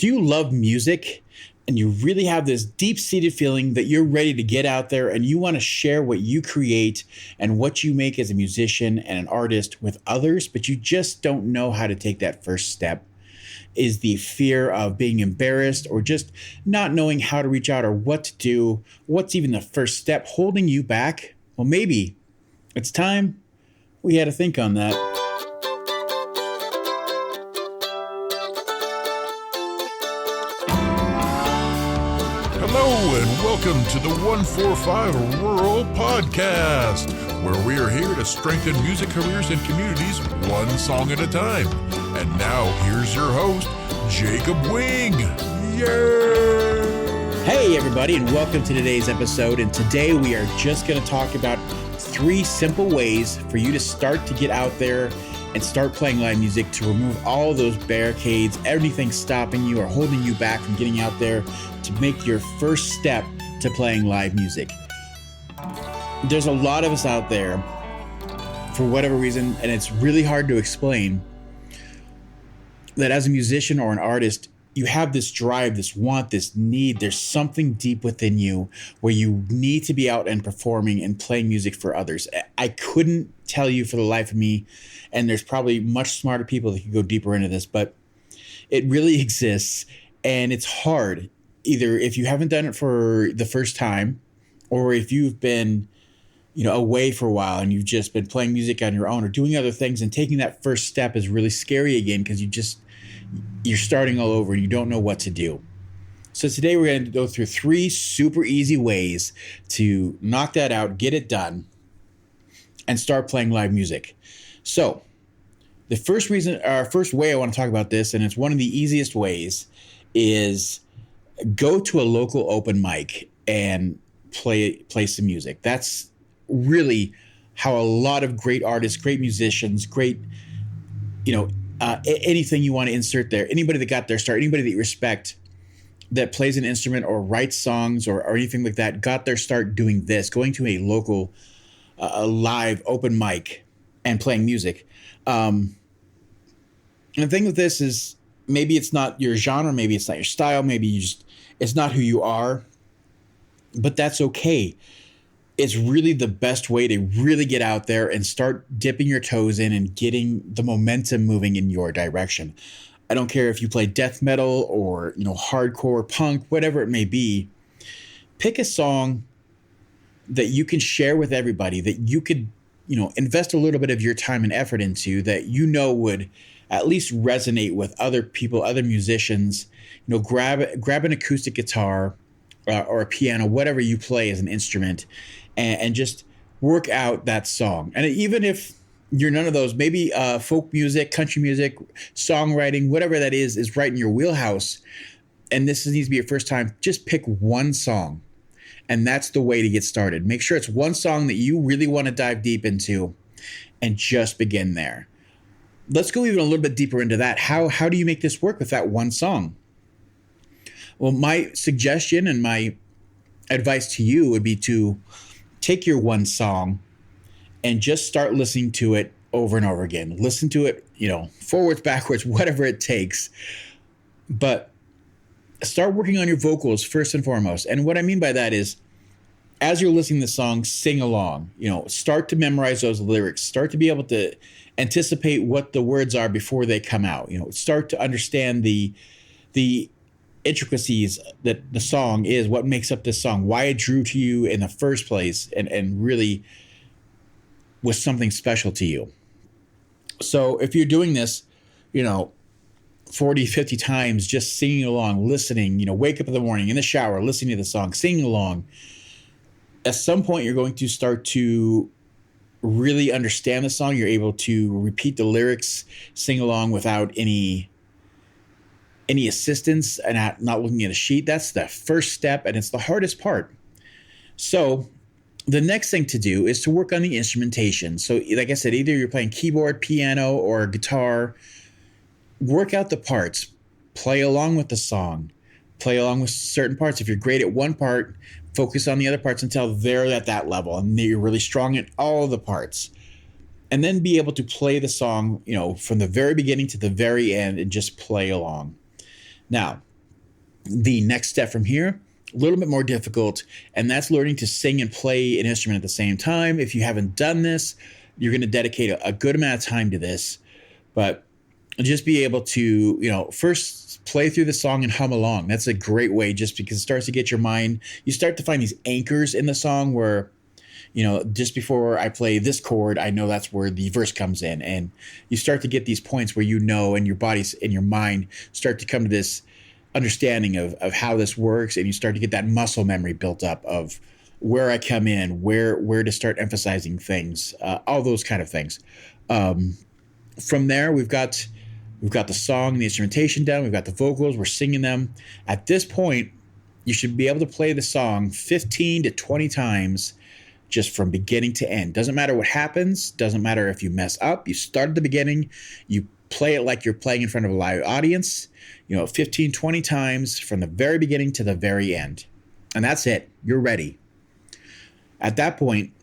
Do you love music and you really have this deep-seated feeling that you're ready to get out there and you want to share what you create and what you make as a musician and an artist with others, but you just don't know how to take that first step? Is the fear of being embarrassed or just not knowing how to reach out or what to do, what's even the first step holding you back? Well, maybe it's time we had to think on that. Hello and welcome to the 145 Rural Podcast, where we are here to strengthen music careers and communities one song at a time. And now here's your host, Jacob Wing. Yay! Hey everybody, and welcome to today's episode. And today we are just going to talk about 3 simple ways for you to start to get out there and start playing live music, to remove all those barricades, everything stopping you or holding you back from getting out there to make your first step to playing live music. There's a lot of us out there, for whatever reason, and it's really hard to explain, that as a musician or an artist, you have this drive, this want, this need. There's something deep within you where you need to be out and performing and playing music for others. I couldn't tell you for the life of me, and there's probably much smarter people that could go deeper into this, but it really exists, and it's hard. Either if you haven't done it for the first time, or if you've been, away for a while and you've just been playing music on your own or doing other things, and taking that first step is really scary again because you're starting all over and you don't know what to do. So today we're going to go through 3 super easy ways to knock that out, get it done, and start playing live music. So the first way I want to talk about this, and it's one of the easiest ways, is go to a local open mic and play some music. That's really how a lot of great artists, great musicians, great, anything you want to insert there, anybody that got their start, anybody that you respect that plays an instrument or writes songs or anything like that, got their start doing this, going to a local a live open mic and playing music. And the thing with this is, maybe it's not your genre, maybe it's not your style, maybe it's not who you are, but that's okay. It's really the best way to really get out there and start dipping your toes in and getting the momentum moving in your direction. I don't care if you play death metal or, hardcore punk, whatever it may be. Pick a song that you can share with everybody, that you could, invest a little bit of your time and effort into, that would at least resonate with other people, other musicians. Grab an acoustic guitar or a piano, whatever you play as an instrument, and just work out that song. And even if you're none of those, maybe folk music, country music, songwriting, whatever that is right in your wheelhouse, and this needs to be your first time, just pick one song. And that's the way to get started. Make sure it's one song that you really want to dive deep into and just begin there. Let's go even a little bit deeper into that. How do you make this work with that one song? Well, my suggestion and my advice to you would be to take your one song and just start listening to it over and over again. Listen to it, forwards, backwards, whatever it takes. But start working on your vocals first and foremost. And what I mean by that is, as you're listening to the song, sing along. Start to memorize those lyrics. Start to be able to anticipate what the words are before they come out. Start to understand the intricacies that the song is, what makes up this song, why it drew to you in the first place, and really was something special to you. So if you're doing this, 40, 50 times, just singing along, listening, wake up in the morning, in the shower, listening to the song, singing along, at some point you're going to start to really understand the song. You're able to repeat the lyrics, sing along without any assistance and not looking at a sheet. That's the first step, and it's the hardest part. So the next thing to do is to work on the instrumentation. So like I said, either you're playing keyboard, piano, or guitar, work out the parts, play along with the song, play along with certain parts. If you're great at one part, focus on the other parts until they're at that level and you're really strong at all the parts. And then be able to play the song, from the very beginning to the very end and just play along. Now, The next step from here, a little bit more difficult, and that's learning to sing and play an instrument at the same time. If you haven't done this, you're going to dedicate a good amount of time to this, but just be able to, first play through the song and hum along. That's a great way, just because it starts to get your mind, you start to find these anchors in the song where, just before I play this chord, I know that's where the verse comes in. And you start to get these points where and your body's and your mind start to come to this understanding of how this works, and you start to get that muscle memory built up of where I come in, where to start emphasizing things, all those kind of things. From there, we've got the song and the instrumentation down. We've got the vocals. We're singing them. At this point, you should be able to play the song 15 to 20 times just from beginning to end. Doesn't matter what happens. Doesn't matter if you mess up. You start at the beginning. You play it like you're playing in front of a live audience, 15, 20 times from the very beginning to the very end. And that's it. You're ready. At that point,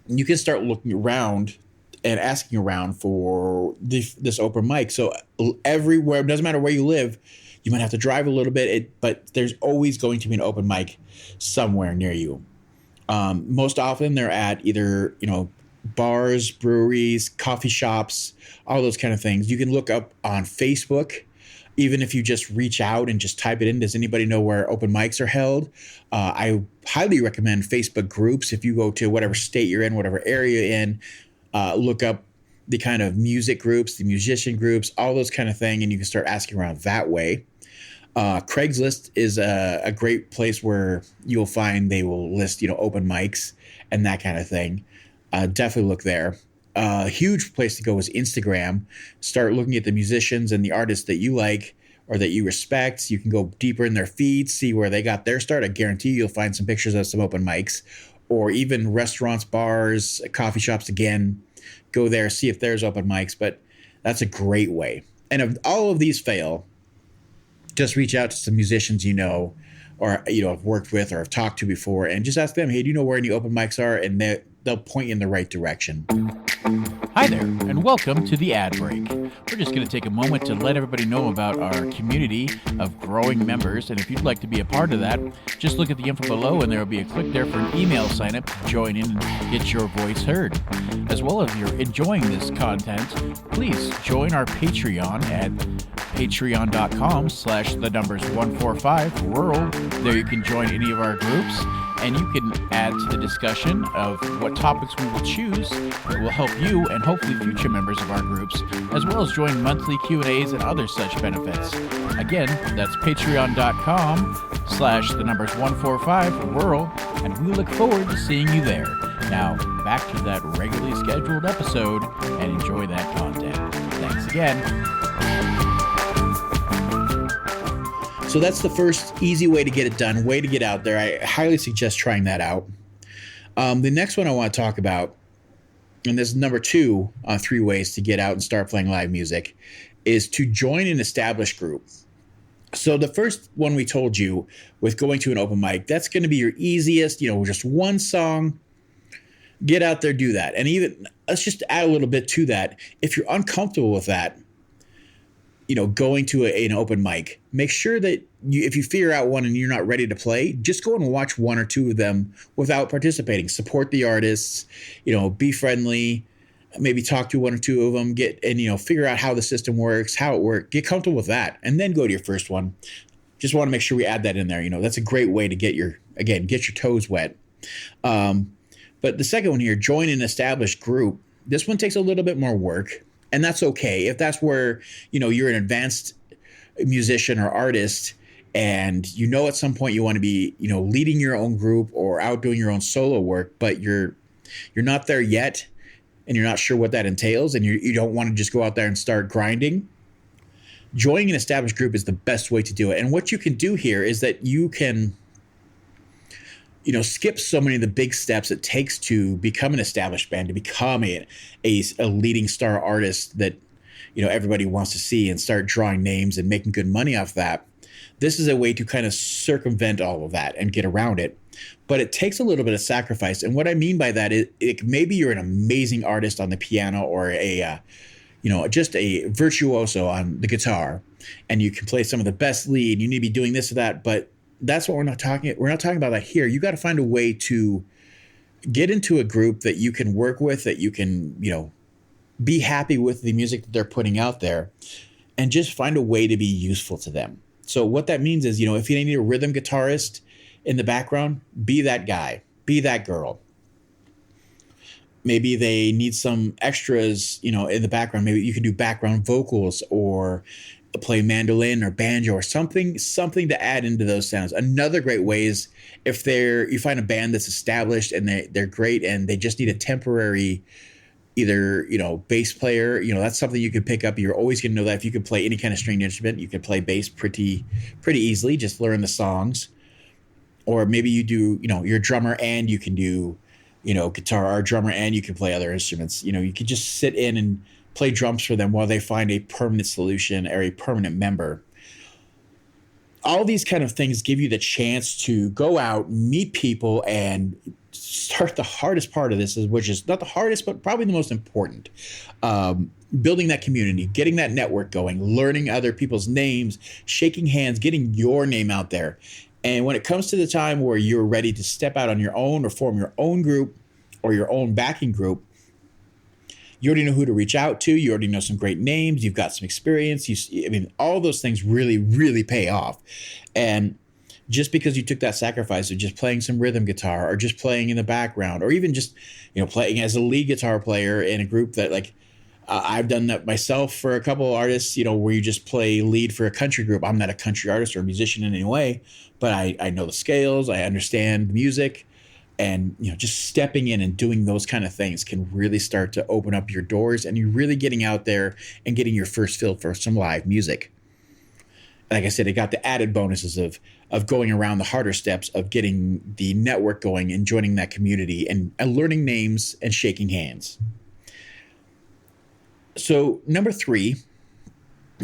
you can start looking around and asking around for this open mic. So everywhere, it doesn't matter where you live, you might have to drive a little bit, but there's always going to be an open mic somewhere near you. Most often they're at either, bars, breweries, coffee shops, all those kind of things. You can look up on Facebook, even if you just reach out and just type it in. Does anybody know where open mics are held? I highly recommend Facebook groups. If you go to whatever state you're in, whatever area you're in, look up the kind of music groups, the musician groups, all those kind of thing, and you can start asking around that way. Craigslist is a great place where you'll find they will list, open mics and that kind of thing. Definitely look there. A huge place to go is Instagram. Start looking at the musicians and the artists that you like or that you respect. You can go deeper in their feeds, see where they got their start. I guarantee you'll find some pictures of some open mics, or even restaurants, bars, coffee shops. Again, go there, see if there's open mics. But that's a great way. And if all of these fail, just reach out to some musicians or have worked with or have talked to before, and just ask them, hey, do you know where any open mics are? And they'll point you in the right direction. Hi there, and welcome to the ad break. We're just going to take a moment to let everybody know about our community of growing members, and if you'd like to be a part of that, just look at the info below, and there will be a click there for an email sign-up to join in and get your voice heard. As well, if you're enjoying this content, please join our Patreon at patreon.com/145rural. There you can join any of our groups, and you can add to the discussion of what topics we will choose that will help you and hopefully future members of our groups, as well as join monthly Q&As and other such benefits. Again, that's patreon.com/145rural, and we look forward to seeing you there. Now, back to that regularly scheduled episode, and enjoy that content. Thanks again. So that's the first easy way to get it done, way to get out there. I highly suggest trying that out. The next one I want to talk about, and this is number 2 on 3 ways to get out and start playing live music, is to join an established group. So the first one we told you with going to an open mic, that's going to be your easiest, just one song. Get out there, do that. And even let's just add a little bit to that. If you're uncomfortable with that, going to an open mic, make sure that if you figure out one and you're not ready to play, just go and watch 1 or 2 of them without participating. Support the artists, be friendly, maybe talk to 1 or 2 of them, figure out how the system works, how it works, get comfortable with that, and then go to your first one. Just want to make sure we add that in there. That's a great way to get your toes wet. But the second one here, join an established group. This one takes a little bit more work. And that's okay. If that's where, you're an advanced musician or artist and at some point you want to be, leading your own group or out doing your own solo work, but you're not there yet and you're not sure what that entails and you don't want to just go out there and start grinding, joining an established group is the best way to do it. And what you can do here is that you can skip so many of the big steps it takes to become an established band, to become a leading star artist that, everybody wants to see and start drawing names and making good money off that. This is a way to kind of circumvent all of that and get around it. But it takes a little bit of sacrifice. And what I mean by that is maybe you're an amazing artist on the piano or a just a virtuoso on the guitar, and you can play some of the best lead. You need to be doing this or that, but that's what we're not talking. We're not talking about that here. You got to find a way to get into a group that you can work with, that you can, be happy with the music that they're putting out there, and just find a way to be useful to them. So what that means is, if you need a rhythm guitarist in the background, be that guy, be that girl. Maybe they need some extras, in the background. Maybe you can do background vocals or play mandolin or banjo or something to add into those sounds. Another great way is if you find a band that's established and they're great and they just need a temporary either, bass player, that's something you can pick up. You're always going to know that if you can play any kind of stringed instrument, you can play bass pretty easily. Just learn the songs. Or maybe you do, you're a drummer and you can do, guitar, or drummer and you can play other instruments. You could just sit in and play drums for them while they find a permanent solution or a permanent member. All these kind of things give you the chance to go out, meet people, and start the hardest part of this, which is not the hardest, but probably the most important. Building that community, getting that network going, learning other people's names, shaking hands, getting your name out there. And when it comes to the time where you're ready to step out on your own or form your own group or your own backing group, you already know who to reach out to. You already know some great names. You've got some experience. All those things really, really pay off. And just because you took that sacrifice of just playing some rhythm guitar or just playing in the background or even just, playing as a lead guitar player in a group that I've done that myself for a couple of artists, where you just play lead for a country group. I'm not a country artist or a musician in any way, but I know the scales. I understand music. And, just stepping in and doing those kind of things can really start to open up your doors, and you're really getting out there and getting your first feel for some live music. Like I said, it got the added bonuses of going around the harder steps of getting the network going and joining that community and learning names and shaking hands. So number 3,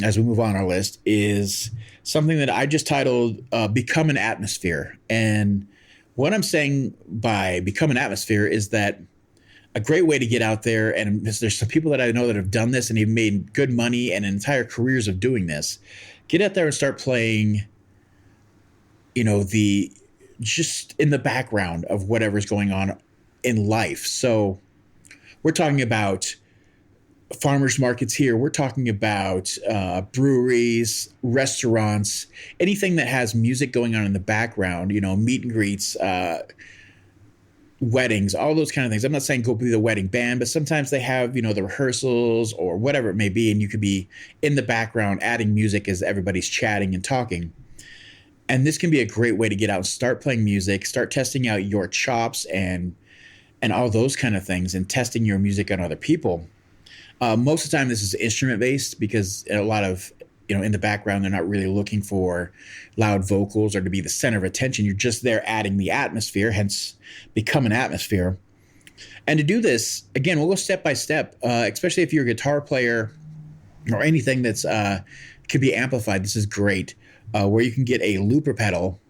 as we move on our list, is something that I just titled Become an Atmosphere. And what I'm saying by become an atmosphere is that a great way to get out there, and there's some people that I know that have done this and have made good money and entire careers of doing this, get out there and start playing, just in the background of whatever's going on in life. So we're talking about farmers markets here. We're talking about breweries, restaurants, anything that has music going on in the background, meet and greets, weddings, all those kind of things. I'm not saying go be the wedding band, but sometimes they have, the rehearsals or whatever it may be, and you could be in the background adding music as everybody's chatting and talking. And this can be a great way to get out and start playing music, start testing out your chops and all those kind of things, and testing your music on other people. Most of the time, this is instrument based because a lot of, in the background, they're not really looking for loud vocals or to be the center of attention. You're just there adding the atmosphere, hence become an atmosphere. And to do this, again, we'll go step by step, especially if you're a guitar player or anything that's could be amplified. This is great, where you can get a looper pedal.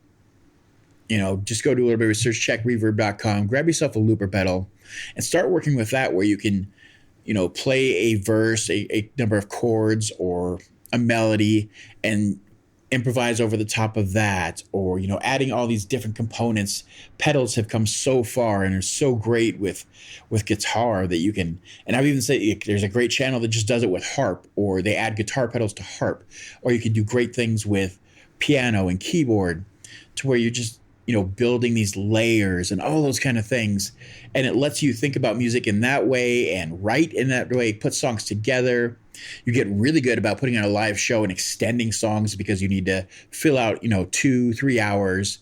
Just go do a little bit of research, check reverb.com, grab yourself a looper pedal and start working with that, where you can play a verse, a number of chords or a melody and improvise over the top of that, or, adding all these different components. Pedals have come so far and are so great with guitar that you can, and I've even said there's a great channel that just does it with harp, or they add guitar pedals to harp, or you can do great things with piano and keyboard to where you're just, building these layers and all those kind of things. And it lets you think about music in that way and write in that way, put songs together. You get really good about putting on a live show and extending songs because you need to fill out, 2-3 hours,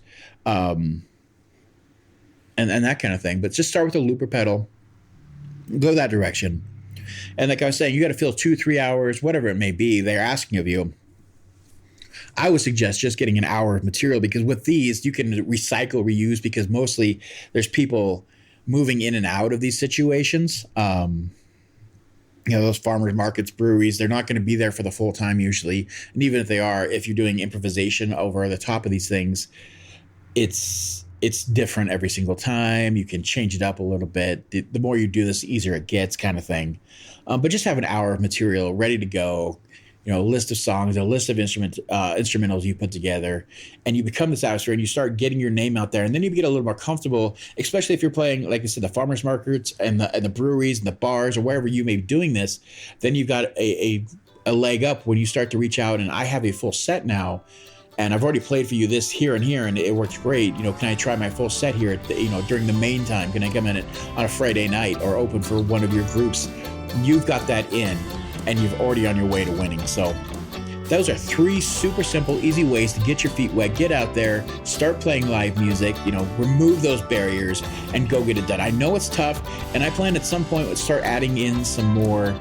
and that kind of thing. But just start with a looper pedal, go that direction. And like I was saying, you got to fill 2-3 hours, whatever it may be they're asking of you. I would suggest just getting an hour of material, because with these you can recycle, reuse, because mostly there's people moving in and out of these situations. Those farmers markets, breweries, they're not going to be there for the full time usually. And even if they are, if you're doing improvisation over the top of these things, it's it's different every single time. You can change it up a little bit. The more you do this, the easier it gets, kind of thing. But just have an hour of material ready to go. A list of songs, a list of instrumentals you put together, and you become this atmosphere, and you start getting your name out there, and then you get a little more comfortable, especially if you're playing, like I said, the farmers markets and the breweries and the bars or wherever you may be doing this. Then you've got a leg up when you start to reach out, and I have a full set now, and I've already played for you this here, and it works great. Can I try my full set here at during the main time? Can I come in on a Friday night or open for one of your groups? You've got that in, and you're already on your way to winning. So those are 3 super simple, easy ways to get your feet wet, get out there, start playing live music, remove those barriers and go get it done. I know it's tough, and I plan at some point to start adding in some more,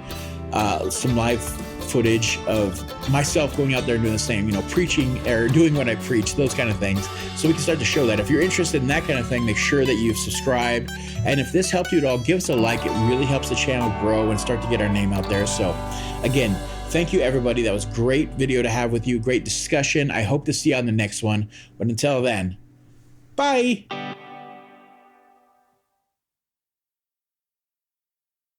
some live footage of myself going out there and doing the same, preaching or doing what I preach, those kind of things. So we can start to show that. If you're interested in that kind of thing, make sure that you've subscribed. And if this helped you at all, give us a like. It really helps the channel grow and start to get our name out there. So again, thank you, everybody. That was a great video to have with you. Great discussion. I hope to see you on the next one. But until then, bye.